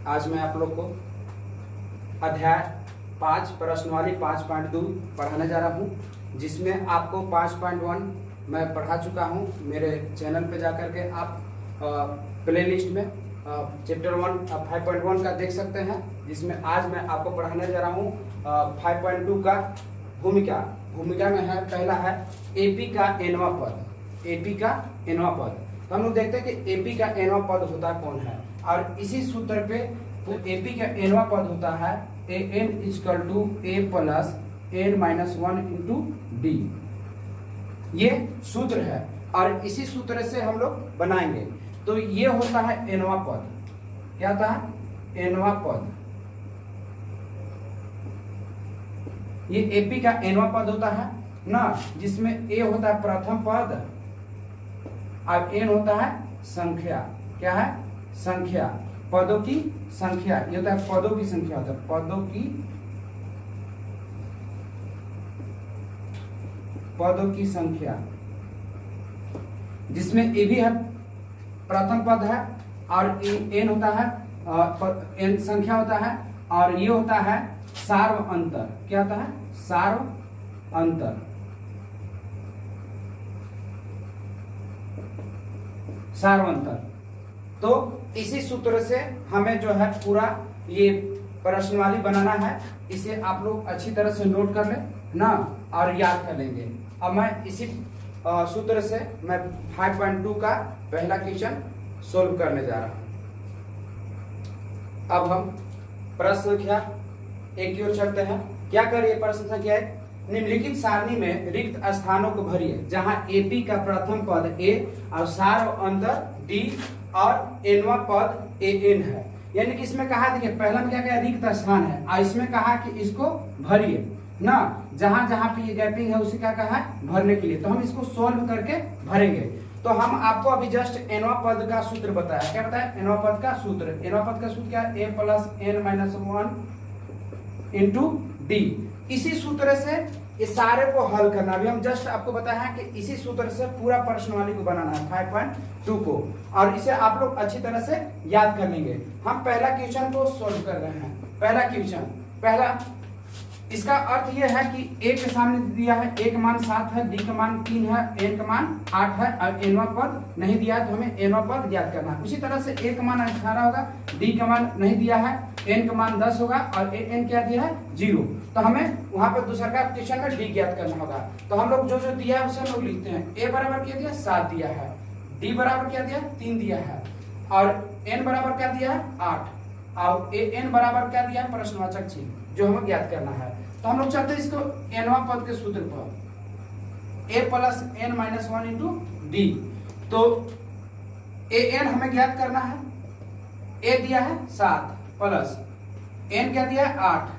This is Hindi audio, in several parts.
आज मैं आप लोग को अध्याय 5 प्रश्नवाली 5.2 पढ़ाने जा रहा हूँ, जिसमें आपको 5.1 मैं पढ़ा चुका हूँ। मेरे चैनल पे जाकर के आप प्लेलिस्ट में चैप्टर 1 5.1 का देख सकते हैं, जिसमें आज मैं आपको पढ़ाने जा रहा हूँ 5.2 का भूमिका में है। पहला है एपी का एनवा पद। एपी का एनवा पद, तो हम लोग देखते हैं कि एपी का एनवा पद होता कौन है, और इसी सूत्र पे तो एपी का एनवा पद होता है an equal to a plus n minus 1 into d. ये सूत्र है और इसी सूत्र से हम लोग बनाएंगे। तो ये होता है एनवा पद। क्या होता है? एनवा पद। ये एपी का एनवा पद होता है ना, जिसमें ए होता है प्रथम पद और एन होता है संख्या। क्या है? संख्या, पदों की संख्या। ये होता है पदों की संख्या, होता है पदों की संख्या, जिसमें ए भी है प्रथम पद है और एन होता है एन संख्या होता है, और ये होता है सार्व अंतर। क्या होता है? सार्व अंतर। सार्व अंतर। तो इसी सूत्र से हमें जो है पूरा ये प्रश्नवाली बनाना है। इसे आप लोग अच्छी तरह से नोट कर लें ना और याद कर लेंगे। अब मैं इसी सूत्र से मैं 5.2 का पहला क्वेश्चन सोल्व करने जा रहा हूं। अब हम प्रश्न संख्या 1 की ओर चलते हैं। क्या करिए? प्रश्न संख्या 1, निम्नलिखित सारणी में रिक्त स्थानों को भरिए जहां एपी का प्रथम पद ए और सार्व अंतर डी और एनवा पद एन है। यानी कि इसमें कहा देखिए, पहला में क्या क्या रिक्त स्थान है और इसमें कहा कि इसको भरिए ना, जहां जहां पे ये गैपिंग है उसे क्या कहा है? भरने के लिए। तो हम इसको सोल्व करके भरेंगे। तो हम आपको अभी जस्ट एनवा पद का सूत्र बताया। क्या बताया? एनवा पद का सूत्र। एनवा पद का सूत्र क्या है? A plus n minus 1 into d. इसी सूत्र से ये सारे को हल करना। अभी हम जस्ट आपको बताया है कि इसी सूत्र से पूरा प्रश्नवाली को बनाना है 5.2 को, और इसे आप लोग अच्छी तरह से याद कर लेंगे। हम पहला क्वेश्चन को सोल्व कर रहे हैं। पहला क्वेश्चन, इसका अर्थ यह है कि ए के सामने दिया है, ए का मान 7 है, डी का मान 3 है, एन का मान 8 है और एनवा पद नहीं दिया है, तो हमें एनवा पद याद करना है। उसी तरह से ए का मान 18 होगा, डी का मान नहीं दिया है, एन का मान 10 होगा और एन क्या दिया है? 0। तो हमें वहां पर दूसरा का क्वेश्चन में डी ज्ञात करना होगा। तो हम लोग जो जो दिया है उसे हम लोग लिखते हैं। ए बराबर क्या दिया? 7 दिया है, डी बराबर क्या दिया? 3 दिया है, और एन बराबर क्या दिया है? 8, और एन बराबर क्या दिया है? प्रश्नवाचक चिन्ह, जो हमें ज्ञात करना है। तो हम लोग चाहते हैं इसको एनवा पद के सूत्र पर, a plus n minus 1 into d. तो ए एन हमें ज्ञात करना है। ए दिया है 7 प्लस एन क्या दिया है? 8।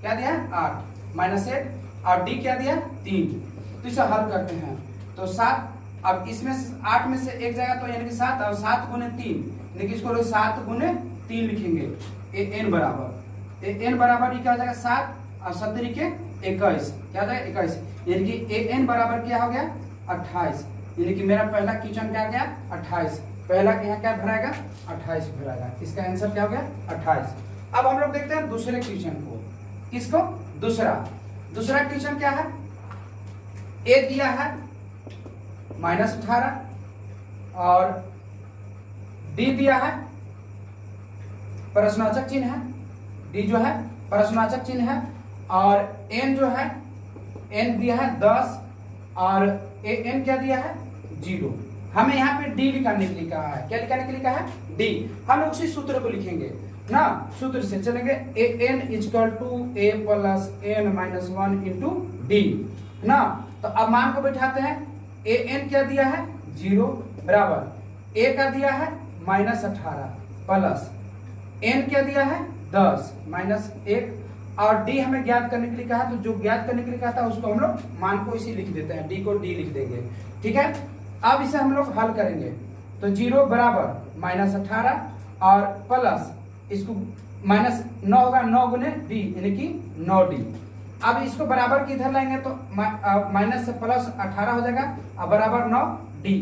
क्या दिया है? 8 माइनस 8, और डी क्या दिया? 3। तो इसे हल करते हैं। तो 7, अब इसमें 8 में से एक जाएगा, तो यानी कि 7, और 7 गुने 3, यानी कि इसको 7 गुने 3 लिखेंगे। एन बराबर क्या हो जाएगा? 7 और 7 के 21। क्या हो जाएगा? 21। यानी कि एन बराबर क्या हो गया? 28। यानी कि मेरा पहला क्वेश्चन क्या गया? 28। पहला यहाँ क्या भराएगा? 28 भराएगा। इसका आंसर क्या हो गया? 28। अब हम लोग देखते हैं दूसरे क्वेश्चन को। किसको? दूसरा क्वेश्चन क्या है? ए दिया है -18 और डी दिया है प्रश्नवाचक चिन्ह है। डी जो है प्रश्नवाचक चिन्ह है, और एन जो है, एन दिया है 10 और एन क्या दिया है? 0। हमें यहाँ पे डी निकालने के लिए कहा है। क्या निकालने के लिए कहा है? डी। हम लोग उसी सूत्र को लिखेंगे ना, सूत्र से चलेंगे। N equal to a plus n minus 1 into d ना। तो अब मान को बैठाते हैं। एन क्या दिया है? 0 बराबर ए का दिया है -18 प्लस एन क्या दिया है? 10 माइनस 1, और डी हमें ज्ञात करने के लिए कहा। तो जो ज्ञात करने के लिए कहा था उसको हम लोग मान को इसी लिख देते हैं, डी को डी लिख देंगे। ठीक है। अब इसे हम लोग हल करेंगे। तो 0 बराबर -18 और प्लस इसको -9 होगा, 9 गुने डी यानी कि 9d। अब इसको बराबर की इधर लाएंगे तो माइनस से प्लस 18 हो जाएगा और बराबर 9 डी।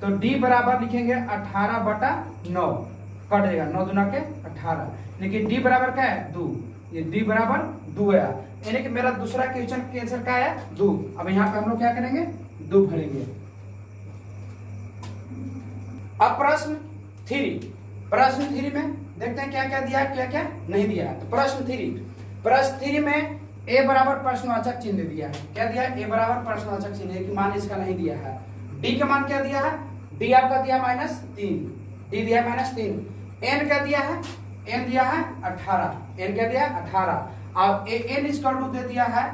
तो डी बराबर लिखेंगे 18/9। कट जाएगा, 9 दूना के 18, लेकिन डी बराबर क्या है 2, ये डी बराबर 2 आया, यानी कि मेरा दूसरा क्वेश्चन के आंसर क्या आया 2। अब यहाँ पे हम लोग क्या करेंगे 2 भरेंगे। अब प्रश्न 3 में देखते हैं क्या क्या दिया क्या क्या नहीं दिया। तो प्रश्न 3 में a बराबर प्रश्नवाचक चिन्ह दिया है। क्या दिया है? a बराबर प्रश्नवाचक चिन्ह, कि मान इसका नहीं दिया है। d का मान क्या दिया है? d आपका दिया -3, d दिया -3। n क्या दिया है? n दिया है 18, n क्या दिया 18। अब an इक्वल टू दे दिया है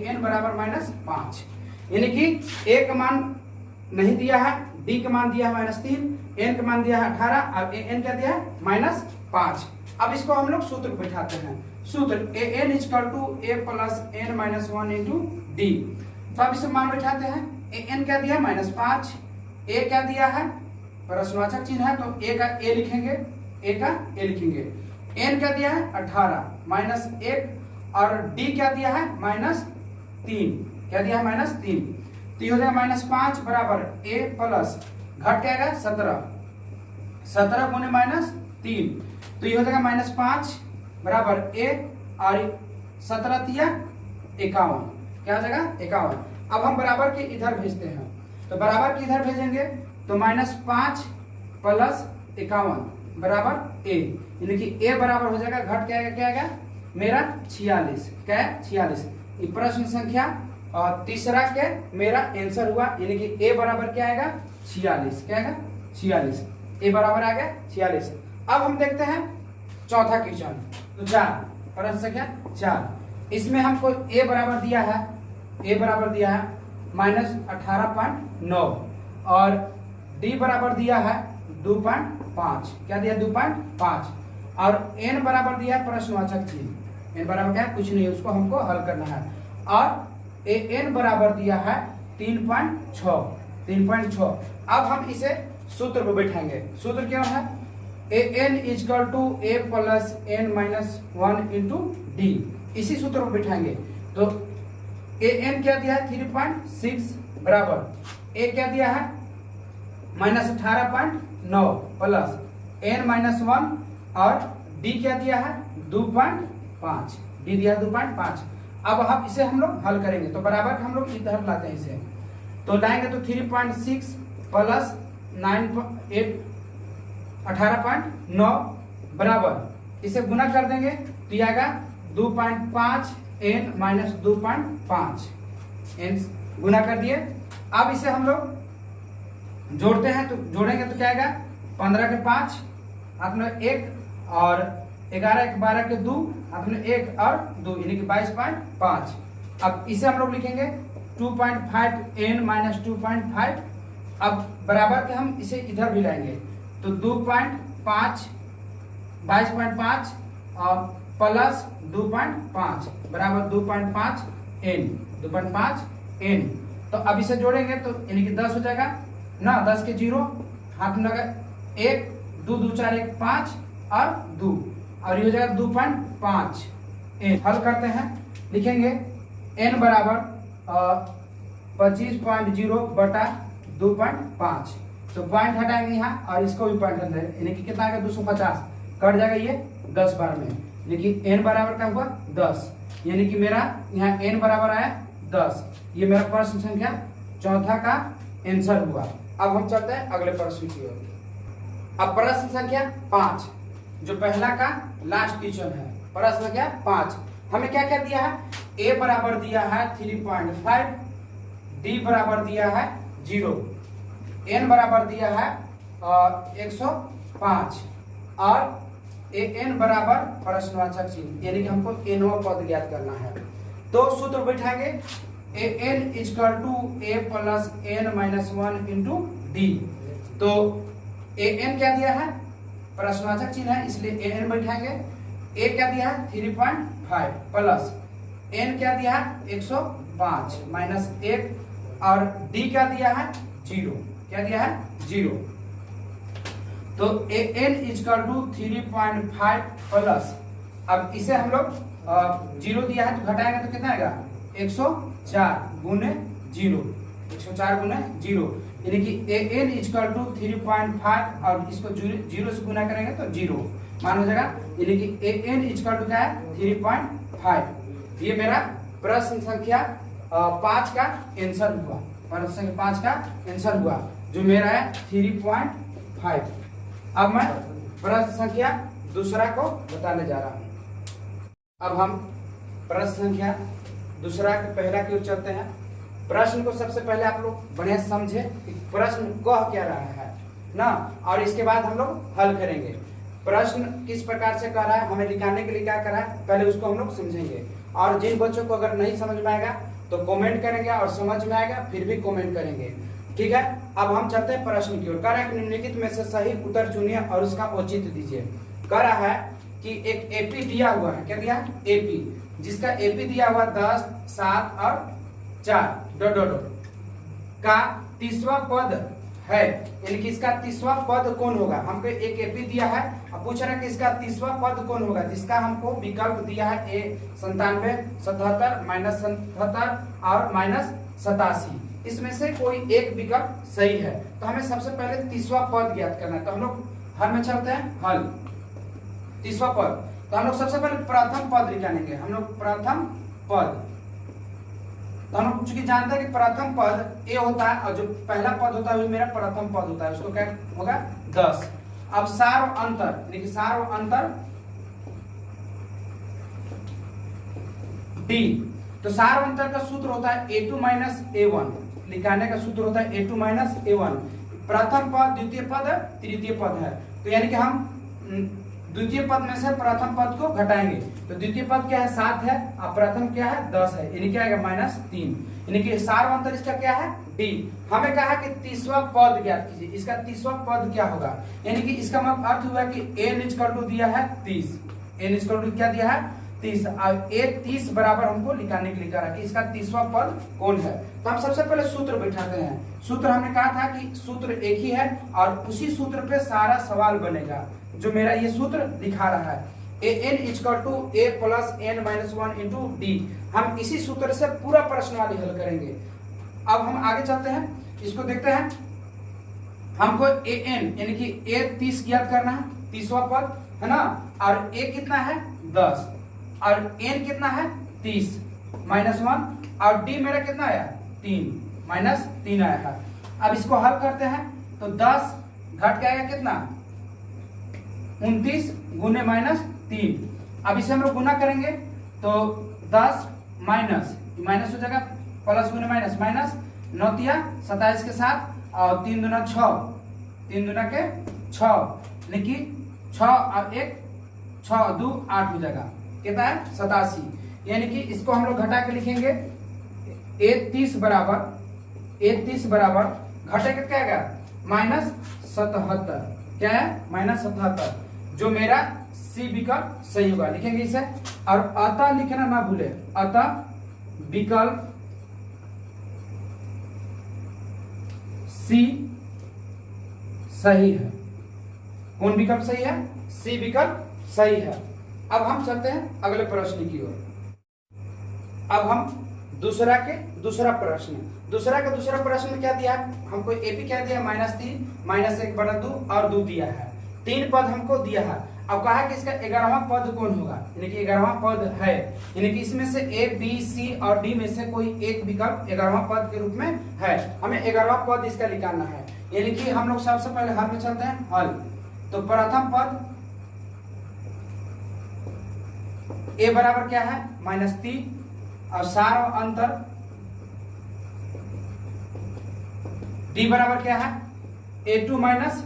an बराबर -5, यानी कि a का मान नहीं दिया है, d का मान दिया है -3, n का मान दिया है 18, अब an क्या दिया है -5। अब इसको हम लोग सूत्र बैठाते हैं। सूत्र an equal to a plus n minus 1 into d. तो अब इसे मान बैठाते हैं। an क्या दिया है -5, a क्या दिया है प्रश्नवाचक चिन्ह है तो a का a लिखेंगे, n क्या दिया है 18 -1 और d क्या दिया है -3, क्या दिया है -3। तो ये हो जाएगा -5 बराबर a प्लस घट क्या आएगा 17 गुने -3, तो ये हो जाएगा -5 बराबर a और 17 तिया 51, क्या हो जाएगा 51। अब हम बराबर के इधर भेजते हैं, तो बराबर के इधर भेजेंगे तो -5 प्लस 51 बराबर a, यानी कि a बराबर हो जाएगा घट क्या आएगा मेरा 46, क्या है 46। ये प्रश्न संख्या और तीसरा के मेरा आंसर हुआ, यानी कि a बराबर क्या आएगा 46, क्या आएगा 46, a बराबर आ गया 46। अब हम देखते हैं चौथा क्वेश्चन। तो 4 प्रश्न संख्या 4, इसमें हमको a बराबर दिया है -18.9 और d बराबर दिया है 2.5, क्या दिया 2.5 और n बराबर दिया है प्रश्नवाचक चिन्ह, n बराबर क्या है कुछ नहीं, उसको हमको हल करना है। और an बराबर दिया है 3.6। अब हम इसे सूत्र पर बैठाएंगे। सूत्र क्या है? an equal to a plus n minus 1 into d, इसी सूत्र पर बैठाएंगे। तो an क्या दिया है 3.6 बराबर a क्या दिया है -18.9 प्लस n माइनस 1 और d क्या दिया है 2.5, d दिया 2.5। अब हम इसे हम लोग हल करेंगे, तो बराबर हम लोग इधर लाते हैं इसे, तो लाएंगे तो 3.6 प्लस 18.9 बराबर इसे गुना कर देंगे तो यह आएगा 2.5 n माइनस 2.5 n गुना कर दिए। अब इसे हम लोग जोड़ते हैं, तो जोड़ेंगे तो क्या आएगा 15 के 5 हाथ में 1 और 11 के 12 के 2 हाथ में 1 और 2, यानी कि 22.5। अब इसे हम लोग लिखेंगे 2.5 n माइनस 2.5। अब बराबर के हम इसे इधर भी लाएंगे तो 2.5 22.5 और प्लस 2.5 बराबर 2.5 n। तो अब इसे जोड़ेंगे तो यानी कि 10 हो जाएगा ना, 10 के 0 हाथ में लगा 1 2 2 4 1 5 और 2 और ये हो जाएगा 2.5 n। हल करते हैं, लिखेंगे n बराबर 25.0 बटा 2.5, तो पॉइंट हटाएंगे यहाँ और इसको भी पॉइंट हटाएंगे, यानी कि कितना आएगा 250 कट जाएगा ये 10 बार में, लेकिन n बराबर का हुआ 10, यानी कि मेरा यहाँ n बराबर आया 10। ये मेरा प्रश्न संख्या चौथा का आंसर हुआ। अब हम चलते हैं अगले प्रश्न की ओर। अब प्रश्न संख्या 5 जो पहला का लास्ट क्वेश्चन है, प्रश्न संख्या 5 हमें क्या क्या दिया है? a बराबर दिया है 3.5, d बराबर दिया है 0, n बराबर दिया है 105 और an बराबर प्रश्नवाचक चिन्ह, यानी कि हमको nवां पद ज्ञात करना है। तो सूत्र बैठाएंगे an equal to a plus n minus 1 into d. तो an क्या दिया है प्रश्नवाचक चिन्ह है, इसलिए an बैठाएंगे। a क्या दिया है 3.5 प्लस n क्या दिया है 105 माइनस 1 और d क्या दिया है 0, क्या दिया है 0। तो an इक्वल टू 3.5 प्लस, अब इसे हम लोग 0 दिया है तो घटाएंगे तो कितना आएगा 104 गुने 0, 104 गुना 0, यानी कि an इक्वल टू 3.5 और इसको 0 से गुना करेंगे तो 0 मान हो जाएगा, यानी कि an इक्वल टू क्या है 3.5। ये मेरा प्रश्न संख्या 5 का आंसर हुआ, प्रश्न संख्या 5 का आंसर हुआ जो मेरा है 3.5। अब मैं प्रश्न संख्या दूसरा को बताने जा रहा हूं। अब हम प्रश्न संख्या दूसरा के पहला की ओर चलते हैं। प्रश्न को सबसे पहले आप लोग बढ़िया समझे कि प्रश्न कह क्या रहा है ना, और इसके बाद हम लोग हल करेंगे। प्रश्न किस प्रकार से कह रहा है, हमें दिखाने के लिए क्या कर रहा है, पहले उसको हम लोग समझेंगे। और जिन बच्चों को अगर नहीं समझ में आएगा तो कमेंट करेंगे, और समझ में आएगा फिर भी कमेंट करेंगे, ठीक है। अब हम चलते हैं प्रश्न की ओर। कह रहा है निम्नलिखित में से सही उत्तर चुनिए और उसका औचित्य दीजिए। कह रहा है कि एक एपी दिया हुआ है, क्या दिया है एपी, जिसका एपी दिया हुआ 10, 7 और 4 डॉट डॉट का 30वां पद है, यानी कि इसका 30वां पद कौन होगा। हमको एक एपी दिया है, अब पूछ रहा है कि इसका 30वां पद कौन होगा, जिसका हमको विकल्प दिया है ए 97, 77, -77 और -87। इसमें से कोई एक विकल्प सही है, तो हमें सबसे पहले 30वां पद ज्ञात करना है। तो हम लोग हल में चलते हैं, हल 30वां पद। तो हम लोग सबसे पहले प्रथम पद निकालेंगे, हम लोग प्रथम पद। तो हम लोग चूंकि जानते हैं कि प्रथम पद ए होता है और जो पहला पद होता है वो मेरा प्रथम पद होता है, उसको क्या होगा 10। अब सार और अंतर, यानी कि सार और अंतर डी। तो सार और अंतर का सूत्र होता है a2 माइनस a1, निकालने का सूत्र होता है a2 माइनस a1। प्रथम पद, द्वितीय पद, तृतीय पद है, तो यानी कि हम द्वितीय पद में से प्रथम पद को घटाएंगे। तो द्वितीय पद क्या है 7 है और प्रथम क्या है 10 है, यानी क्या आएगा -3, यानी कि सार अंतर इसका क्या है डी। हमें कहा कि 30वां पद ज्ञात कीजिए, इसका 30वां पद क्या होगा, यानी कि इसका मतलब अर्थ हुआ कि n इक्वल टू दिया है 30, n इक्वल टू क्या दिया है 30 और a 30 बराबर हमको निकालने के लिए कहा कि इसका 30वां पद कौन है। तो हम सबसे पहले सूत्र बैठाते हैं। सूत्र हमने कहा था कि सूत्र एक ही है और उसी सूत्र पे सारा सवाल बनेगा, जो मेरा ये सूत्र दिखा रहा है an equal to a plus n minus 1 into d. हम इसी सूत्र से पूरा प्रश्नावली हल करेंगे। अब हम आगे चलते हैं, इसको देखते हैं। हमको an यानी कि a 30 ज्ञात करना है, 30वां पद है ना, और a कितना है 10 और n कितना है 30 -1 और d मेरा कितना आया 3 -3 आया है। अब इसको हल करते हैं तो 10 घट के आएगा कितना 29 गुने -3। अब इसे हम लोग गुना करेंगे तो 10 माइनस हो जाएगा प्लस गुने माइनस, माइनस 9 तिया 27 के साथ और 3 दूना 6, 3 दूना के 6, यानी कि 6 और 1 6 2 8 हो जाएगा, कितना है 87। यानी कि इसको हम लोग घटा के लिखेंगे a 30 बराबर घटेगा क्या आएगा -77, क्या है -77, जो मेरा सी विकल्प सही होगा। लिखेंगे इसे, और अतः लिखना ना भूले, अतः विकल्प सी सही है। कौन विकल्प सही है, सी विकल्प सही है। अब हम चलते हैं अगले प्रश्न की ओर। अब हम दूसरा प्रश्न में क्या दिया है, हमको एपी क्या दिया -3 -1/2 और 2 दिया है। 3 पद हमको दिया है। अब कहा कि इसका 11वां पद कौन होगा, यानी कि 11वां पद है, यानी कि इसमें से ए बी सी और डी में से कोई एक विकल्प 11वां पद के रूप में है। हमें 11वां पद इसका निकालना है, यानी कि हम लोग सबसे पहले हल में चलते हैं। हल तो प्रथम पद ए बराबर क्या है -3 और सार और अंतर डी बराबर क्या है a2 माइनस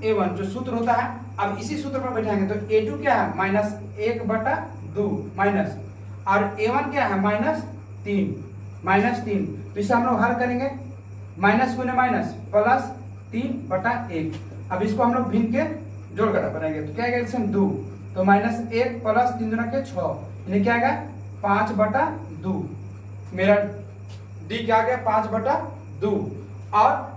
a1 जो सूत्र होता है। अब इसी सूत्र पर बैठाएंगे तो a2 क्या है -1/2 माइनस, और a1 क्या है -3। तो इसे हम लोग हल करेंगे, माइनस गुने माइनस प्लस 3/1। अब इसको हम लोग भिन्न के जोड़ घटा बनाएंगे तो क्या आएगा इसमें 2, तो -1 प्लस 3 दूना के 6, यानी क्या आएगा 5/2। मेरा डी क्या आ गया 5/2। और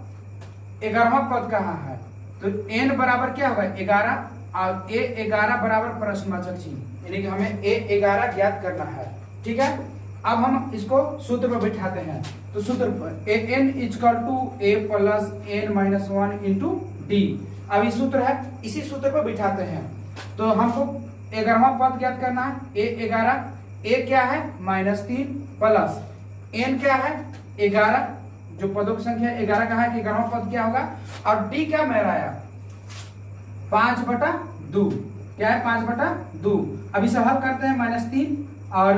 11वां पद कहाँ है, तो n बराबर क्या होगा 11 और a 11 बराबर प्रश्नवाचक चिन्ह, यानी कि हमें a 11 ज्ञात करना है। ठीक है, अब हम इसको सूत्र पर बिठाते हैं, तो सूत्र पर n equal to a plus n minus 1 into D. अब ये सूत्र है, इसी सूत्र पर बिठाते हैं। तो हमको 11वां पद ज्ञात करना है, a11, a क्या है -3 प्लस n क्या है 11, जो पदों की संख्या 11 का है कि 11वां पद क्या होगा, और d क्या मेरा आया 5/2, क्या है 5/2। अब इसे हल करते हैं -3 और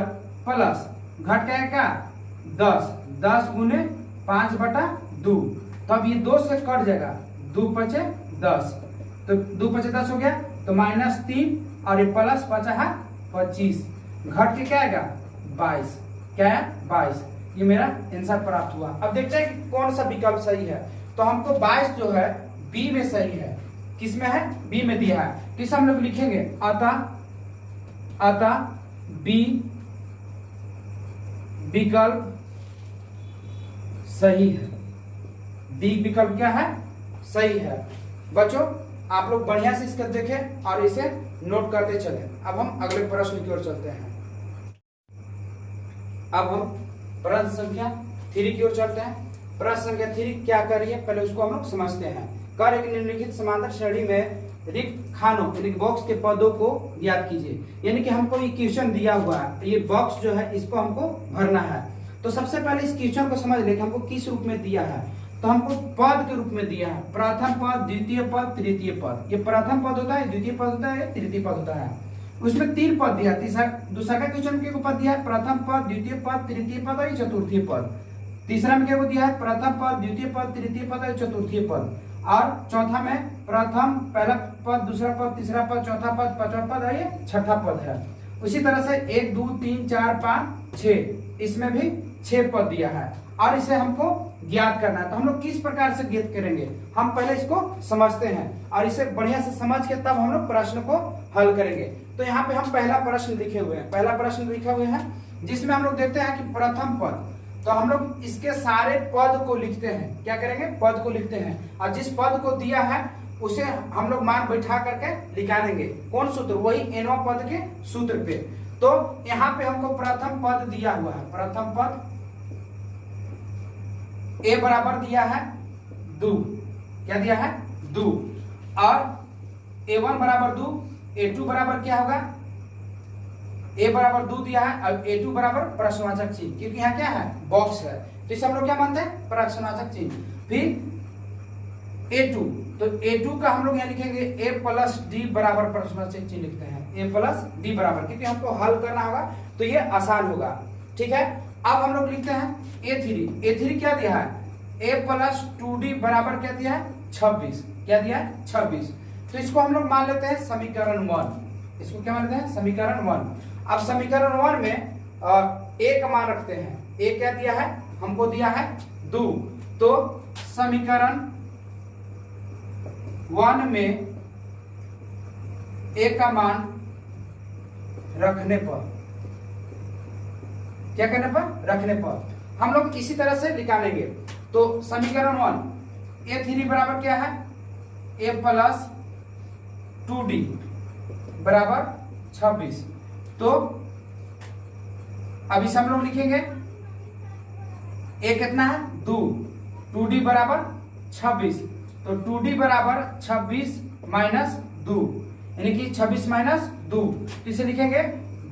प्लस घट क्या है क्या 10 गुने 5/2, तो अब ये 2 से कट जाएगा, 2 पचे 10, तो 2 पचे 10 हो गया, तो -3 और ये प्लस बचा है 25, घट के क्या आएगा 22, क्या है 22। ये मेरा आंसर प्राप्त हुआ। अब देखते हैं कि कौन सा विकल्प सही है। तो हमको 22 जो है बी में सही है, किस में है बी में दिया है, तो इसे हम लोग लिखेंगे अतः बी विकल्प सही है, बी विकल्प क्या है सही है। बच्चों आप लोग बढ़िया से इसका देखें और इसे नोट करते चलें। अब हम अगले प्रश्न की ओर चलते हैं। अब हम प्रश्न संख्या 3 की ओर चलते हैं। प्रश्न संख्या 3 क्या कर रही है, पहले उसको हम लोग समझते हैं। कर एक निम्नलिखित समांतर श्रेणी में रिक्त खानों यानी बॉक्स के पदों को ज्ञात कीजिए। यानी कि हमको ये क्वेश्चन दिया हुआ है, ये बॉक्स जो है इसको हमको भरना है। तो सबसे पहले इस क्वेश्चन को समझ ले कि हमको किस रूप में दिया है। तो हमको पद के रूप में दिया है, प्रथम पद, द्वितीय पद, तृतीय पद। ये प्रथम पद होता है, द्वितीय पद होता है, तृतीय पद होता है। उसमें 3 पद दिया, दूसरा का क्वेश्चन के पद दिया है प्रथम पद, द्वितीय पद, तृतीय पद और चतुर्थीय पद। तीसरा में क्या दिया है प्रथम पद, द्वितीय पद, तृतीय पद और चतुर्थीय पद। और चौथा में प्रथम, पहला पद, दूसरा पद, तीसरा पद, चौथा पद, पांचवा पद और ये छठा पद है। उसी तरह से 1 2 3 4 5 6 इसमें भी 6 पद दिया है और इसे हमको ज्ञात करना है। तो हम लोग किस प्रकार से ज्ञात करेंगे, हम पहले इसको समझते हैं और इसे बढ़िया से समझ के तब हम लोग प्रश्न को हल करेंगे। तो यहाँ पे हम पहला प्रश्न लिखे हुए हैं, पहला प्रश्न लिखे हुए हैं जिसमें हम लोग देखते हैं कि प्रथम पद। तो हम लोग इसके सारे पद को लिखते हैं, क्या करेंगे पद को लिखते हैं और जिस पद को दिया है उसे हम लोग मान बैठा करके निकालेंगे। कौन सूत्र, वही nवां पद के सूत्र पे। तो यहाँ पे हमको प्रथम पद दिया हुआ है, प्रथम पद a बराबर दिया है 2, क्या दिया है 2, और a1 बराबर 2, a2 बराबर क्या होगा a बराबर 2 दिया है और a2 बराबर प्रश्नवाचक चिन्ह, क्योंकि यहाँ क्या है बॉक्स है, तो इसे हम लोग क्या मानते हैं प्रश्नवाचक चिन्ह। फिर a2, तो a2 का हम लोग यहाँ लिखेंगे a प्लस डी बराबर प्रश्नवाचक चिन्ह लिखते हैं, a प्लस डी बराबर, क्योंकि हमको हल करना होगा तो ये आसान होगा। ठीक है, अब हम लोग लिखते हैं a3 क्या दिया है a प्लस 2d बराबर क्या दिया है 26, क्या दिया है 26। तो इसको हम लोग मान लेते हैं समीकरण 1, इसको क्या मान लेते हैं समीकरण 1। अब समीकरण 1 में a का मान रखते हैं, a क्या दिया है हमको दिया है 2, तो समीकरण 1 में a का मान रखने पर, क्या करने पर रखने पर हम लोग इसी तरह से निकालेंगे। तो समीकरण 1 a3 बराबर क्या है a प्लस 2d बराबर 26। तो अब इसे हम लोग लिखेंगे a कितना है 2, 2d बराबर 26, तो 2d बराबर 26 माइनस 2, यानी कि 26 माइनस 2, तो इसे लिखेंगे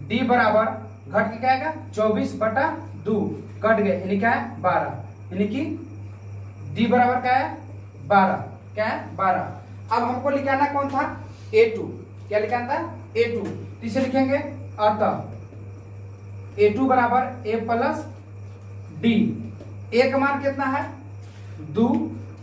d बराबर घट के क्या आएगा 24/2, कट गए यानी क्या है 12, यानी कि d बराबर क्या है 12, क्या है 12। अब हमको लिखाना कौन था a2, क्या लिखाना था a2, तो इसे लिखेंगे अतः a2 बराबर a प्लस d, a का मान कितना है 2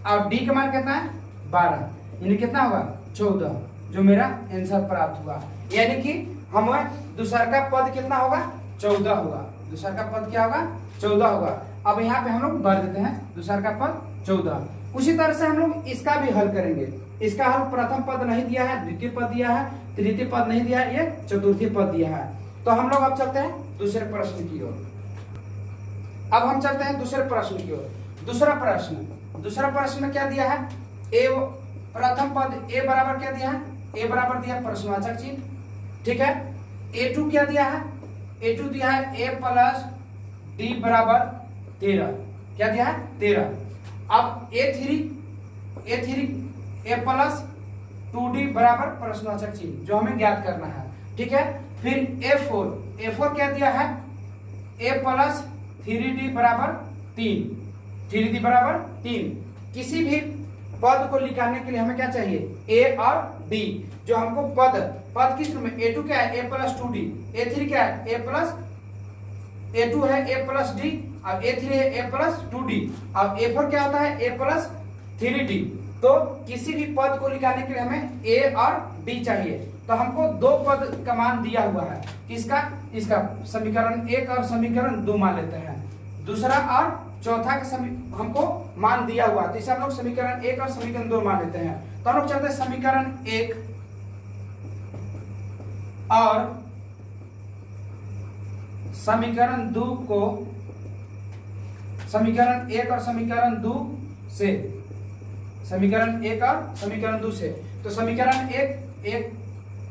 और d का मान कितना है 12, यानी कितना होगा 14, जो मेरा आंसर प्राप्त हुआ। यानी कि हमें दूसरा का पद कितना होगा 14 होगा, दूसरा का पद क्या होगा 14 होगा। अब यहाँ पे हम लोग भर देते हैं दूसरा का पद 14। उसी तरह से हम लोग इसका भी हल करेंगे। इसका हल प्रथम पद नहीं दिया है, द्वितीय पद दिया है, तृतीय पद नहीं दिया है, ये चतुर्थी पद दिया है। तो हम लोग अब चलते हैं दूसरे प्रश्न की ओर। अब हम चलते हैं दूसरे प्रश्न की ओर। दूसरा प्रश्न में क्या दिया है ए, प्रथम पद a बराबर क्या दिया है a बराबर दिया प्रश्नवाचक चिन्ह। ठीक है, a2 क्या दिया है a2 दिया है a प्लस डी बराबर 13, क्या दिया है 13। अब A3 A प्लस 2D बराबर प्रश्नवाचक चिन्ह जो हमें ज्ञात करना है, ठीक है। फिर A4 क्या दिया है A प्लस 3D बराबर 3, 3D बराबर 3। किसी भी पद को निकालने के लिए हमें क्या चाहिए A और D, जो हमको पद किस रूप में A2 क्या है A प्लस 2D, A3 क्या है A2 है A प्लस D, अब A3 है A प्लस 2D, अब A4 क्या होता है A प्लस 3D। तो किसी भी पद को निकालने के लिए हमें A और D चाहिए, तो हमको दो पद का मान दिया हुआ है, किसका, इसका समीकरण 1 और समीकरण 2 मान लेते हैं, दूसरा और चौथा का हमको मान दिया हुआ है, तो इसे हम लोग समीकरण 1 और समीकरण 2 मान लेते हैं। तो हम लोग चलते हैं समीकरण 1 और समीकरण 2 को, समीकरण 1 और समीकरण 2 से, समीकरण 1 और समीकरण 2 से। तो समीकरण 1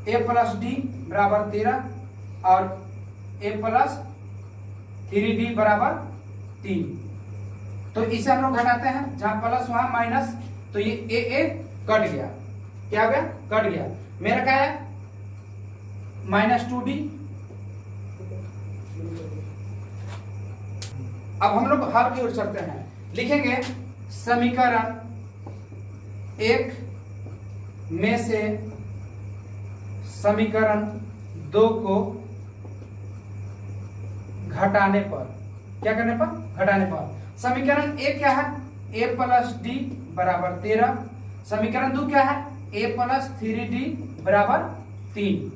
A प्लस D बराबर 13 और A प्लस 3D बराबर 3। तो इसे हम लोग घटाते हैं, जहां प्लस वहां माइनस, तो ये A कट गया, क्या हो गया कट गया। मेरा क्या है -2D। अब हम लोग हल की ओर चलते हैं, लिखेंगे समीकरण 1 में से समीकरण 2 को घटाने पर, क्या करने पर, घटाने पर। समीकरण 1 क्या है A प्लस D बराबर 13, समीकरण 2 क्या है A प्लस 3D बराबर 3।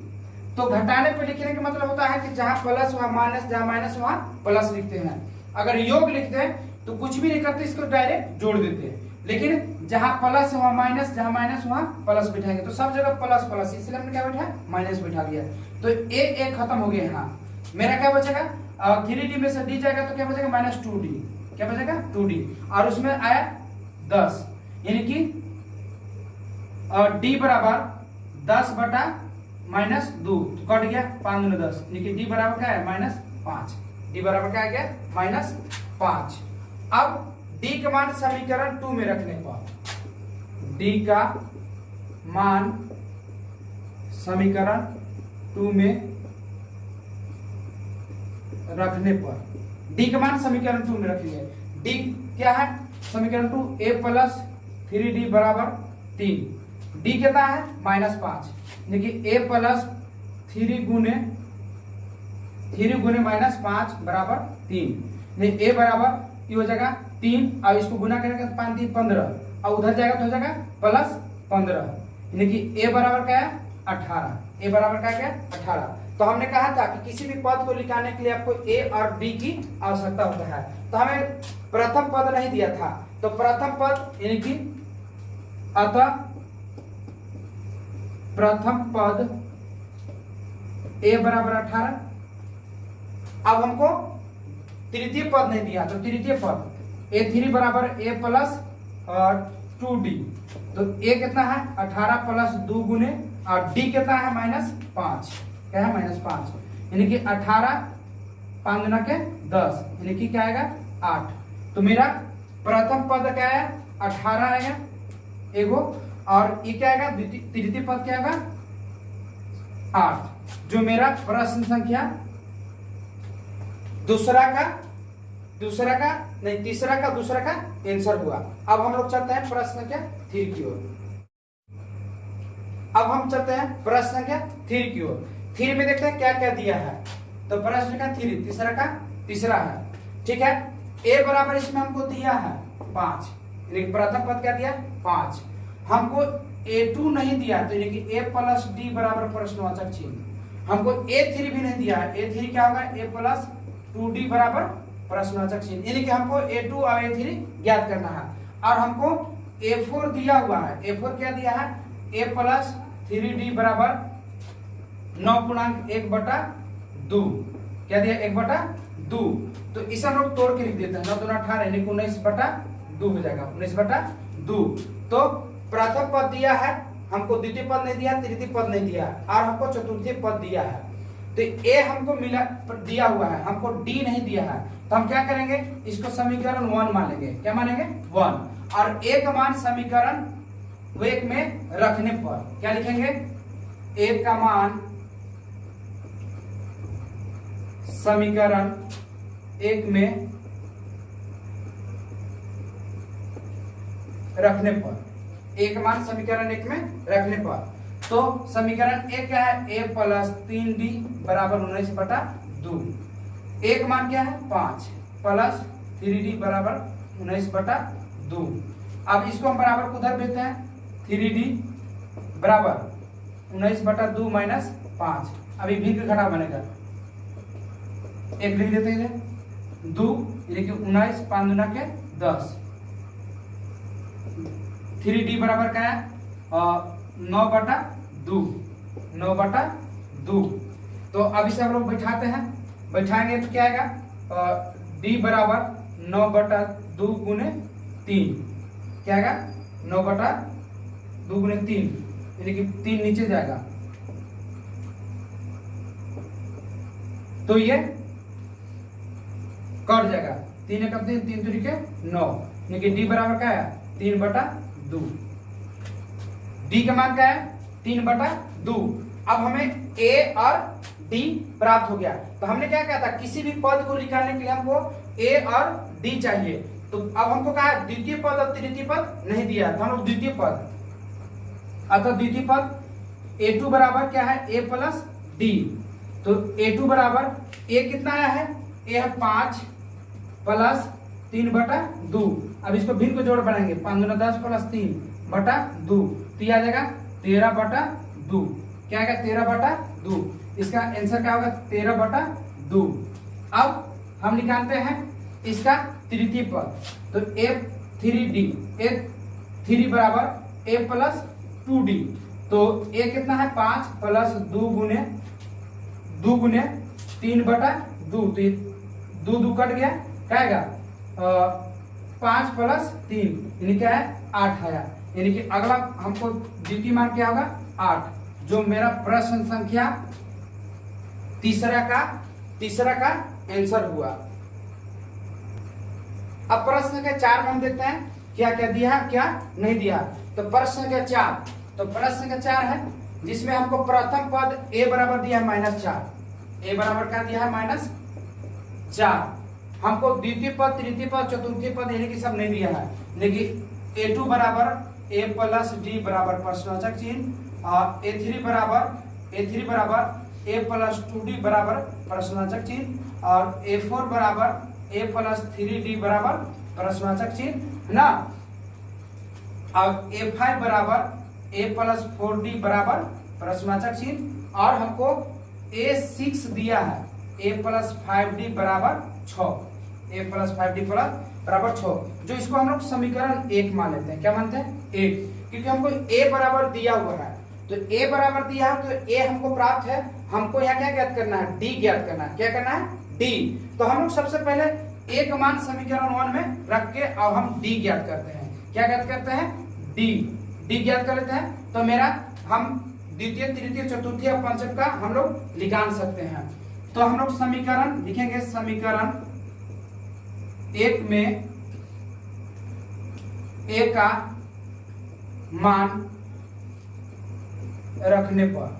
तो घटाने पर लिखने का मतलब होता है कि जहां प्लस वहां माइनस, जहां माइनस वहां प्लस लिखते हैं। अगर योग लिखते हैं तो कुछ भी नहीं करते, इसको डायरेक्ट जोड़ देते हैं, लेकिन जहां प्लस वहां माइनस, जहां माइनस वहां प्लस बिठाएंगे, तो सब जगह प्लस प्लस, इसलिए हमने क्या बैठा माइनस बिठा दिया। तो A खत्म हो गया यहाँ, मेरा क्या बचेगा 3D में से D जाएगा तो क्या बचेगा -2D, क्या बचेगा 2D, और उसमें आया 10, यानी कि D बराबर 10 बटा -2, तो कट गया 5 दूनी 10, यानी कि D बराबर क्या है -5, D बराबर क्या आ गया -5। अब D का मान समीकरण 2 में रखने पर, D का मान समीकरण 2 में रखने पर, D का मान समीकरण 2 में रखेंगे। D क्या है समीकरण 2 A प्लस 3D बराबर 3, D कितना है -5, यानी कि A प्लस 3 गुने -5 बराबर 3। A बराबर ये हो जाएगा 3, और इसको गुना करेंगे तो 5 3 15, और उधर जाएगा तो हो जाएगा +15, यानी कि A बराबर क्या है 18, A बराबर क्या है 18। तो हमने कहा था कि किसी भी पद को निकालने के लिए आपको A और D की आवश्यकता होता है। तो हमें प्रथम पद नहीं दिया था, तो प्रथम पद यानी कि अतः प्रथम पद A बराबर 18। अब हमको तृतीय पद नहीं दिया, तो तृतीय पद A3 बराबर A प्लस 2D, तो A कितना है 18 प्लस 2 गुने, और D कितना है -5, क्या है -5, यानी कि 18 5 गुना के 10, यानी कि क्या आएगा 8। तो मेरा प्रथम पद क्या है 18 आएगा एगो, और ये क्या आएगा तृतीय पद क्या आएगा 8, जो मेरा प्रश्न संख्या तीसरा का आंसर हुआ। अब हम लोग चलते हैं प्रश्न संख्या 3 की ओर। अब हम चलते हैं प्रश्न संख्या 3 की ओर। 3 में देखते हैं क्या क्या दिया है। तो प्रश्न संख्या 3 तीसरा है, ठीक है। A बराबर इसमें हमको दिया है 5, यानी कि प्रथम पद क्या दिया 5। हमको A2 नहीं दिया, तो यानी कि A प्लस D बराबर प्रश्नवाचक चिन्ह। हमको A3 भी नहीं दिया है, A3 क्या होगा A प्लस 2D बराबर प्रश्नवाचक चिन्ह, यानी कि हमको A2 और A3 ज्ञात करना है। और हमको A4 दिया हुआ है, A4 क्या दिया है A प्लस 3D बराबर 9.1/2, क्या दिया 1/2। तो इसे हम लोग तोड़ के लिख देते हैं, 9 दूना 18 यानी 19/2 हो जाएगा, 19/2। तो प्रथम पद दिया है, हमको द्वितीय पद नहीं दिया, तृतीय पद नहीं दिया, और हमको चतुर्थी पद दिया है। तो A हमको मिला दिया हुआ है, हमको D नहीं दिया है, तो हम क्या करेंगे, इसको समीकरण 1 मानेंगे। क्या मानेंगे? 1। और ए का मान समीकरण 1 में रखने पर क्या लिखेंगे? ए का मान समीकरण 1 में रखने पर, एक मान समीकरण 1 में रखने पर, तो समीकरण 1 क्या है? a प्लस 3d बराबर 19/2। एक मान क्या है? 5 प्लस 3d बराबर 19/2। अब इसको हम बराबर को उधर देते हैं, 3d बराबर 19/2 माइनस 5। अभी भिन्न घटा बनेगा, एक लिख देते हैं 2, यानी कि 19, 5 दूना के 10। 3d बराबर क्या है? 9/2, 9/2। तो अब इसे हम लोग बैठाते हैं, बैठाएंगे तो क्या आएगा? d बराबर 9/2 गुने 3। क्या आएगा? 9/2 गुने 3, यानी कि 3 नीचे जाएगा, तो ये कट जाएगा। 3 एक 3, 3 दूरी के 9, यानी कि d बराबर क्या है? 3/2। d का मान क्या है? 3/2। अब हमें a और d प्राप्त हो गया, तो हमने क्या कहा था? किसी भी पद को निकालने के लिए हमको a और d चाहिए। तो अब हमको कहा द्वितीय पद और तृतीय पद नहीं दिया, तो हम लोग द्वितीय पद, अतः द्वितीय पद a2 बराबर क्या है? a plus d। तो a2 बराबर a कितना आया है? a है 5 प्लस 3/2। अब इसको भिन्न को जोड़ बनाएंगे, 5 दूना 10 प्लस 3/2, तो ये आ जाएगा 13/2। क्या आएगा? 13/2। इसका आंसर क्या होगा? 13/2। अब हम निकालते हैं इसका तृतीय पद, तो a3d, a3 बराबर a प्लस 2d। तो a कितना है? 5 प्लस 2 गुने 3/2, तो 2 कट गया, क्या आएगा? 5 प्लस 3, यानी क्या है? 8 आया। यानी कि अगला हमको द्वितीय मान क्या होगा? 8, जो मेरा प्रश्न संख्या तीसरा का आंसर हुआ। अब प्रश्न संख्या 4 में हम देखते हैं क्या क्या दिया, क्या नहीं दिया। तो प्रश्न संख्या 4, तो प्रश्न संख्या 4 है जिसमें हमको प्रथम पद a बराबर दिया है -4। a बराबर क्या दिया है? -4। हमको द्वितीय पद, तृतीय पद, चतुर्थी पद यानी कि सब नहीं दिया है, लेकिन a2 बराबर a प्लस d बराबर प्रश्नवाचक चिन्ह, और a3 बराबर a प्लस 2d बराबर प्रश्नवाचक चिन्ह, और a4 बराबर a प्लस 3d बराबर प्रश्नवाचक चिन्ह ना। अब a5 बराबर a प्लस 4d बराबर प्रश्नवाचक चिन्ह, और हमको a6 दिया है a प्लस 5d बराबर 6, a प्लस 5d बराबर 6, जो इसको हम लोग समीकरण 1 मान लेते हैं। क्या मानते हैं? 1, क्योंकि हमको a बराबर दिया हुआ है, तो a बराबर दिया है, तो a हमको प्राप्त है। हमको यहाँ क्या ज्ञात करना है? d ज्ञात करना है। क्या करना है? d। तो हम लोग सबसे पहले a का मान समीकरण 1 में रख के अब हम d ज्ञात करते हैं। क्या ज्ञात करते हैं? d ज्ञात कर लेते हैं। तो मेरा हम द्वितीय, तृतीय, चतुर्थी और पंचम का हम लोग निकाल सकते हैं। तो हम लोग समीकरण लिखेंगे, समीकरण 1 में a का मान रखने पर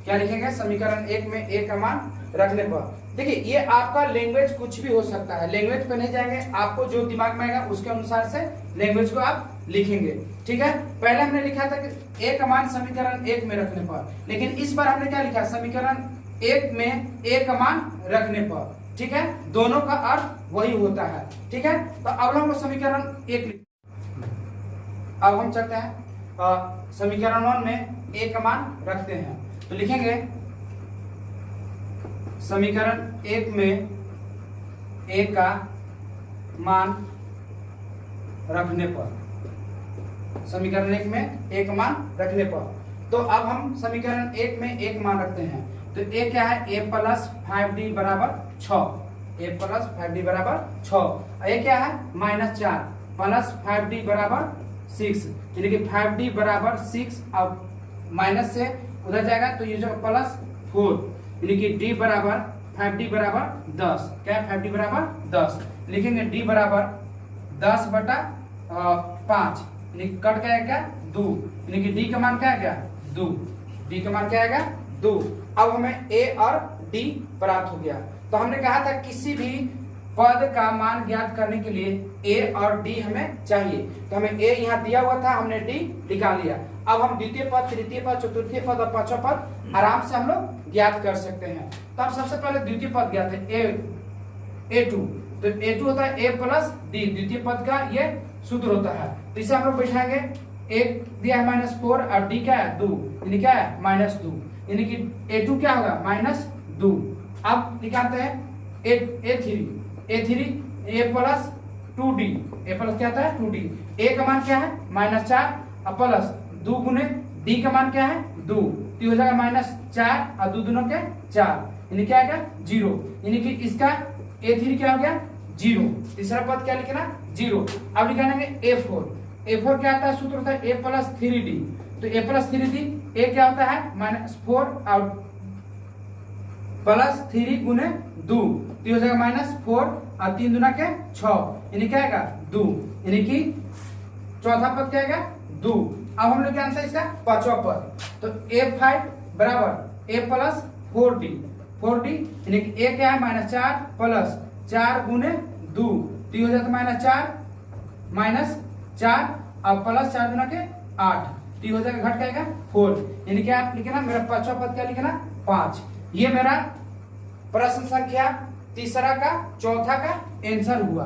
क्या लिखेंगे? समीकरण 1 में a का मान रखने पर। देखिए, ये आपका लैंग्वेज कुछ भी हो सकता है, लैंग्वेज पे नहीं जाएंगे, आपको जो दिमाग में आएगा उसके अनुसार से लैंग्वेज को आप लिखेंगे। ठीक है, पहले हमने लिखा था कि a का मान समीकरण 1 में रखने पर, लेकिन इस बार हमने क्या लिखा? समीकरण 1 में a का मान रखने पर। ठीक है, दोनों का अर्थ वही होता है। ठीक है, तो अब हम लोग समीकरण 1 अब हम चलते हैं समीकरण 1 में a का मान रखते हैं। तो लिखेंगे समीकरण 1 में a का मान रखने पर, समीकरण 1 में a का मान रखने पर। तो अब हम समीकरण 1 में a का मान रखते हैं। तो a क्या है? a प्लस 5d बराबर 6, a प्लस 5d बराबर 6। a क्या है? -4 प्लस 5d बराबर 6, यानी कि 5d बराबर 6। अब माइनस से उधर जाएगा तो ये जो प्लस 4, यानी कि d बराबर 5d बराबर 10। क्या है 5d बराबर 10। लिखेंगे d बराबर 10 बटा 5, यानी कट क्या है क्या 2, यानी कि d का मान क्या है क्या 2, d का मान क्या आएगा 2। अब हमें a और d प्राप्त हो गया। तो हमने कहा था किसी भी पद का मान ज्ञात करने के लिए a और d हमें चाहिए। तो हमें a यहाँ दिया हुआ था, हमने d निकाल लिया। अब हम द्वितीय पद, तृतीय पद, चतुर्थीय पद और पांचवा पद आराम से हम लोग ज्ञात कर सकते हैं। तो हम सबसे पहले द्वितीय पद ज्ञात है a2। तो a2 होता है a प्लस d, द्वितीय पद का ये सूत्र होता है। तो इसे हम लोग बैठाएंगे, एक दिया है -4 और d क्या है 2, यानी क्या है -2, यानी कि a2 क्या होगा -2। अब निकालते हैं a3 a plus 2d, a plus क्या था 2d, a का मान क्या है -4 और प्लस 2 गुने d का मान क्या है 2, तो हो जाएगा -4 और 2 दूनों के 4, यानी क्या आएगा 0, यानी कि इसका a3 क्या हो गया 0। तीसरा पद क्या लिखना 0। अब निकालेंगे a4 क्या आता है सूत्र होता है a प्लस 3d। तो a प्लस 3d a क्या होता है -4 और प्लस 3 गुने 2, तो हो जाएगा -4 और 3 दूना के 6, यानी क्या आएगा 2, यानी कि चौथा पद क्या आएगा 2। अब हम लोग आंसर इसका पांचवा पद, तो a5 बराबर a प्लस 4d, यानी कि a क्या है -4 प्लस 4 गुने 2, तो हो जाता है -4 और प्लस 4 गुना के 8, तो हो जाएगा घट जाएगा 4, यानी क्या लिखना मेरा पांचवा पद क्या लिखना 5। ये मेरा प्रश्न संख्या तीसरा का चौथा का आंसर हुआ।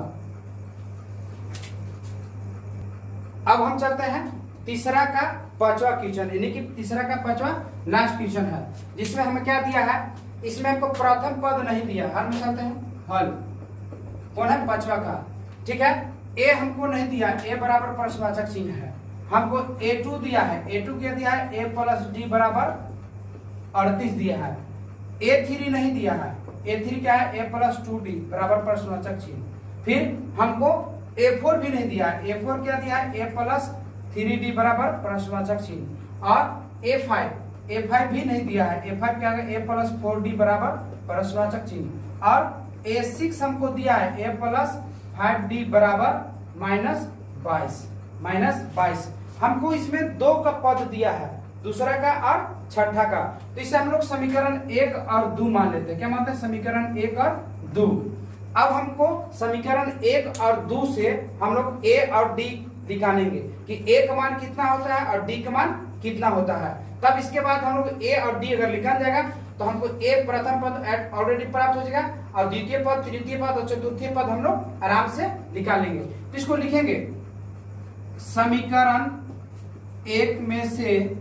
अब हम चलते हैं तीसरा का पांचवा क्वेश्चन, यानी कि तीसरा का पांचवा लास्ट क्वेश्चन है, जिसमें हमें क्या दिया है, इसमें हमको प्रथम पद नहीं दिया। हल में चलते हैं, हल कौन है पांचवा का, ठीक है। ए हमको नहीं दिया, ए बराबर प्रश्नवाचक चिन्ह है। हमको a2 दिया है, a2 क्या दिया है a प्लस d बराबर 38 दिया है। a3 नहीं दिया है, a3 क्या है a प्लस 2d बराबर प्रश्नवाचक चिन्ह। फिर हमको a4 भी नहीं दिया है, a4 क्या दिया है a प्लस 3d बराबर प्रश्नवाचक चिन्ह। और a5 भी नहीं दिया है, a5 क्या है a प्लस 4d बराबर प्रश्नवाचक चिन्ह। और a6 हमको दिया है a प्लस 5d बराबर -22। हमको इसमें 2 का पद दिया है, दूसरा का और छठा का। तो इसे हम लोग समीकरण 1 और 2 मान लेते हैं। क्या मानते हैं समीकरण 1 और 2। अब हमको समीकरण 1 और 2 से हम लोग a और d निकालेंगे कि a का मान कितना होता है और d का मान कितना होता है। तब इसके बाद हम लोग a और d अगर निकाल जाएगा तो हमको a प्रथम पद ऑलरेडी प्राप्त हो जाएगा और द्वितीय पद, तृतीय पद और चतुर्थीय पद हम लोग आराम से निकालेंगे। तो इसको लिखेंगे समीकरण 1 में से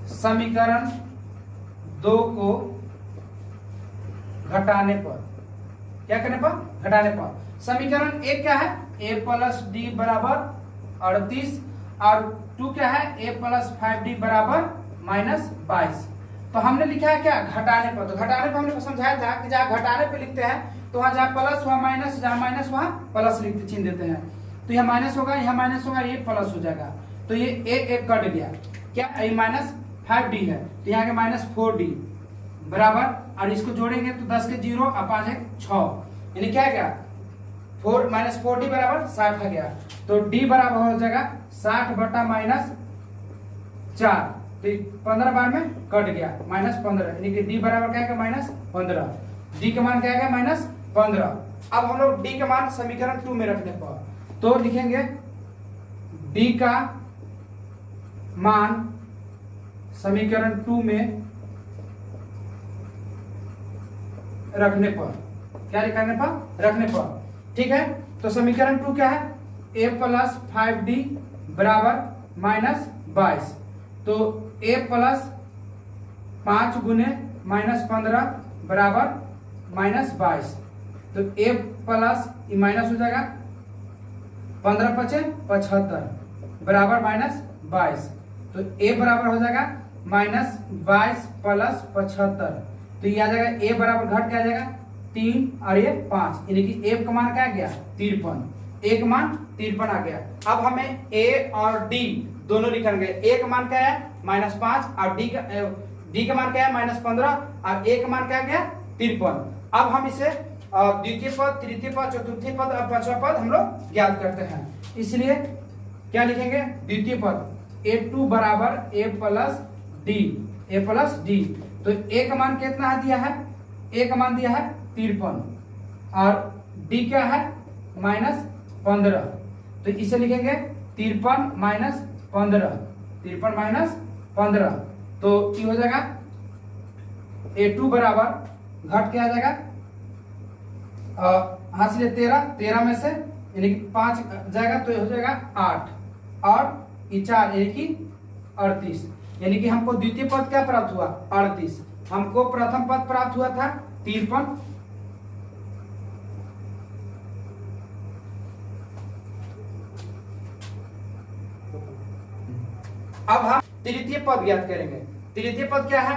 समीकरण 2 को घटाने पर, क्या करने पर घटाने पर, समीकरण 1 क्या है a प्लस d बराबर 38 और 2 क्या है a प्लस 5d बराबर -22। तो हमने लिखा है क्या घटाने पर। तो घटाने पर हमने समझाया था कि जहाँ घटाने पे लिखते हैं तो वहाँ जहाँ प्लस वहाँ माइनस, जहाँ माइनस वहाँ प्लस लिखते चिन्ह देते हैं। तो यहाँ माइनस होगा, यहाँ माइनस होगा, ये प्लस हो जाएगा। तो ये एक कट गया, क्या ये -5d है, तो यहाँ के -4d बराबर, और इसको जोड़ेंगे तो 10 के 0 और 5 है 6, यानी क्या गया 4 -4d बराबर 60 आ गया। तो d बराबर हो जाएगा 60 बटा -4, तो 15 बार में कट गया -15, यानी कि d बराबर क्या है -15। d का मान क्या है -15। अब हम लोग d का मान समीकरण 2 में रखने पर तो लिखेंगे d का मान समीकरण 2 में रखने पर, क्या लिखने पर रखने पर, ठीक है। तो समीकरण 2 क्या है a प्लस 5d बराबर -22। तो a प्लस 5 गुने -15 बराबर -22। तो a प्लस माइनस हो जाएगा 15 पचे 75 बराबर -22। तो a बराबर हो जाएगा -22 प्लस 75। तो ये आ जाएगा a बराबर घट के आ जाएगा 3 और ये 5, यानी कि a का मान क्या आ गया 53, a का मान 53 आ गया। अब हमें a और d दोनों लिखेंगे। a का मान क्या है -5 और d का मान क्या है -15 और ए का मान क्या गया 53। अब हम इसे द्वितीय पद, तृतीय पद, चतुर्थी पद और पांचवा पद हम लोग ज्ञात करते हैं। इसलिए क्या लिखेंगे, द्वितीय पद a2 बराबर a प्लस डी। तो a का मान कितना दिया है, a का मान दिया है 53 और d क्या है -15। तो इसे लिखेंगे 53 माइनस 15, तो ये हो जाएगा a2 बराबर घट क्या आ जाएगा, हासिल 13 में से यानी कि 5 जाएगा तो ये हो जाएगा 8 और ये 4 यानी कि 38। यानी कि हमको द्वितीय पद क्या प्राप्त हुआ 38, हमको प्रथम पद प्राप्त हुआ था 53। अब हम तृतीय पद ज्ञात करेंगे। तृतीय पद क्या है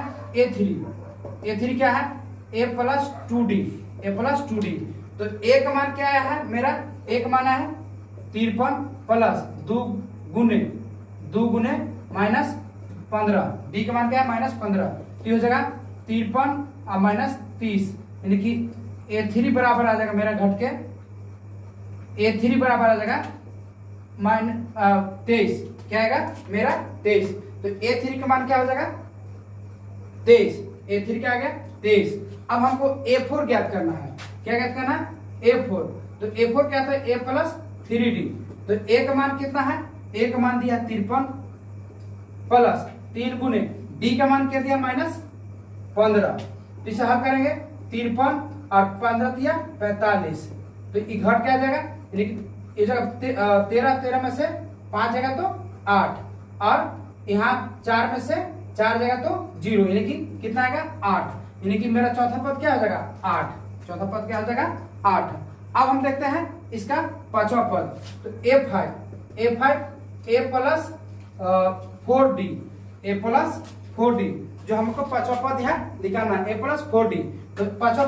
a3 क्या है a प्लस 2d। तो a का मान क्या आया है मेरा, a का मान आया है 53 प्लस 2 गुने -15, d का मान क्या है -15। तो हो जाएगा 53 और -30 यानी कि a3 बराबर आ जाएगा मेरा घट के a3 बराबर आ जाएगा 23। क्या आएगा मेरा 23। तो a3 का मान क्या हो जाएगा 23, a3 क्या आ गया 23। अब हमको a4 ज्ञात करना है। क्या ज्ञात करना है a4। तो a4 क्या था a प्लस 3d। तो a का मान कितना है, a का मान दिया 53 प्लस 3 गुने d का मान क्या दिया -15। तो इसे हल करेंगे 53 और 15 दिया 45। तो ये घट क्या आ जाएगा, ये जगह 13 में से 5 जगह तो 8 और यहाँ 4 में से 4 जगह तो 0 यानी कि कितना आएगा 8। यानी कि मेरा चौथा पद क्या हो जाएगा 8। चौथा पद क्या हो जाएगा 8। अब हम देखते हैं इसका पांचवा पद। तो a प्लस 4d जो हमको पांचवा पद यहाँ निकालना है a प्लस 4d। तो पांचवा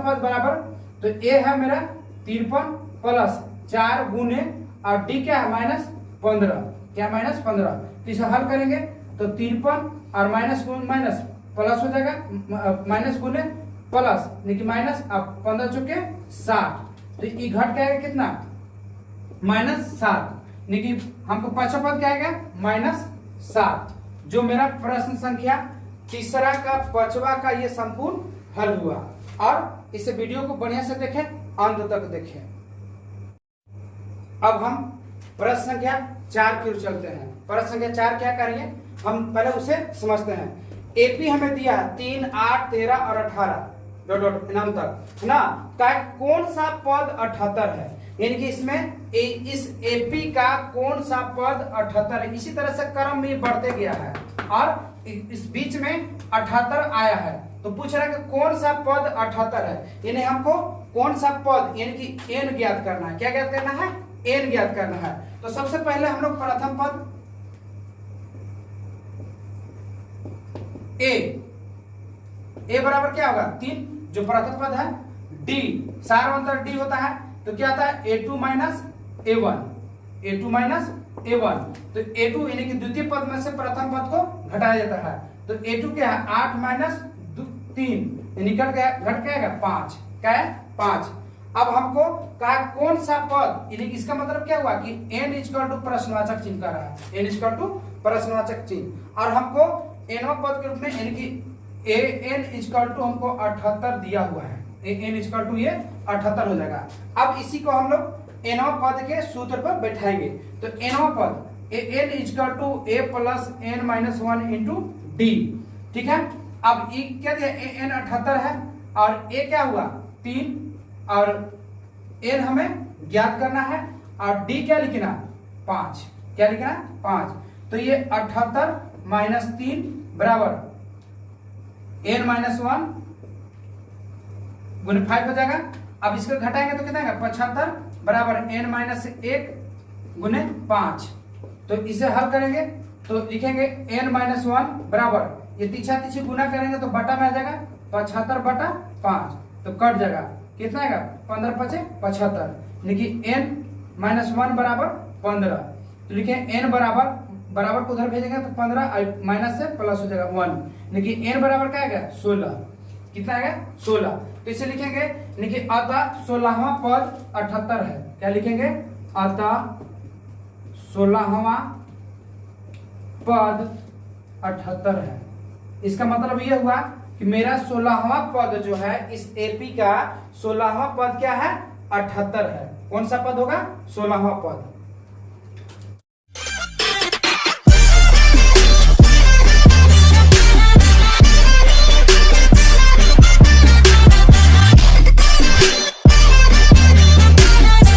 पद बराबर, तो a है मेरा 53 प्लस 4 गुने और d क्या है -15। क्या -15। तो इसे हल करेंगे तो 53 और माइनस प्लस हो जाएगा, माइनस गुने प्लस यानी कि माइनस, अब 15 चुके 60। तो ये घट क्या आएगा कितना -7, यानी कि हमको पांचवा पद क्या आएगा -7। जो मेरा प्रश्न संख्या तीसरा का पांचवा का ये संपूर्ण हल हुआ। और इस वीडियो को बढ़िया से देखें, अंत तक देखें। अब हम प्रश्न संख्या 4 की ओर चलते हैं। प्रश्न संख्या 4 क्या करेंगे हम पहले उसे समझते हैं। एपी हमें दिया 3, 8, 13 और 18 इनाम तक है ना। कौन सा पद 78 है, यानी कि इसमें इस एपी का कौन सा पद 78 है। इसी तरह से क्रम में बढ़ते गया है और इस बीच में 78 आया है। तो पूछ रहा है कि कौन सा पद 78 है, यानी हमको कौन सा पद यानी कि एन ज्ञात करना है। क्या ज्ञात करना है, एन ज्ञात करना है। तो सबसे पहले हम लोग प्रथम पद ए बराबर क्या होगा 3, जो प्रथम पद है डी, सार अंतर डी होता है। तो क्या आता है a2 माइनस a1, तो a2 यानी कि द्वितीय पद में से प्रथम पद को घटाया जाता है। तो a2 क्या है 8 माइनस 3 निकल गया, घट क्या है 5। क्या है 5। अब हमको कहा कौन सा पद, यानी इसका मतलब क्या हुआ कि n इक्वल टू प्रश्नवाचक चिन्ह का रहा है, n इक्वल टू प्रश्नवाचक चिन्ह। और हमको nवा पद के रूप में यानी कि an इक्वल टू हमको 78 दिया हुआ है, n इक्वल टू ये 78 हो जाएगा। अब इसी को हम लोग nवा पद के सूत्र पर बैठाएंगे। तो nवा पद n equal to a plus n minus 1 into D. ठीक है। अब ये क्या दिया n 78 है और a क्या हुआ 3 और n हमें ज्ञात करना है और d क्या लिखना 5। क्या लिखना 5। तो ये 78 माइनस 3 बराबर n माइनस 1 गुने 5 हो जाएगा। अब इसको घटाएंगे तो कितना आएगा 75 बराबर n माइनस 1 गुने 5। तो इसे हल करेंगे तो लिखेंगे n माइनस 1 बराबर, ये तीछा तीछी गुना करेंगे तो बटा में आ जाएगा 75 बटा 5, तो कट जाएगा कितना आएगा 15 5 75, यानी कि n माइनस 1 बराबर 15। तो लिखे n बराबर बराबर को उधर भेजेंगे तो 15 माइनस से प्लस हो जाएगा 1, लेकिन n बराबर क्या आएगा 16, कितना आएगा 16। तो इसे लिखेंगे देखिए अतः 16वां पद 78 है। क्या लिखेंगे? अतः 16वां पद 78 है। इसका मतलब यह हुआ कि मेरा 16वां पद जो है इस एपी का 16वां पद क्या है 78 है। कौन सा पद होगा? 16वां पद।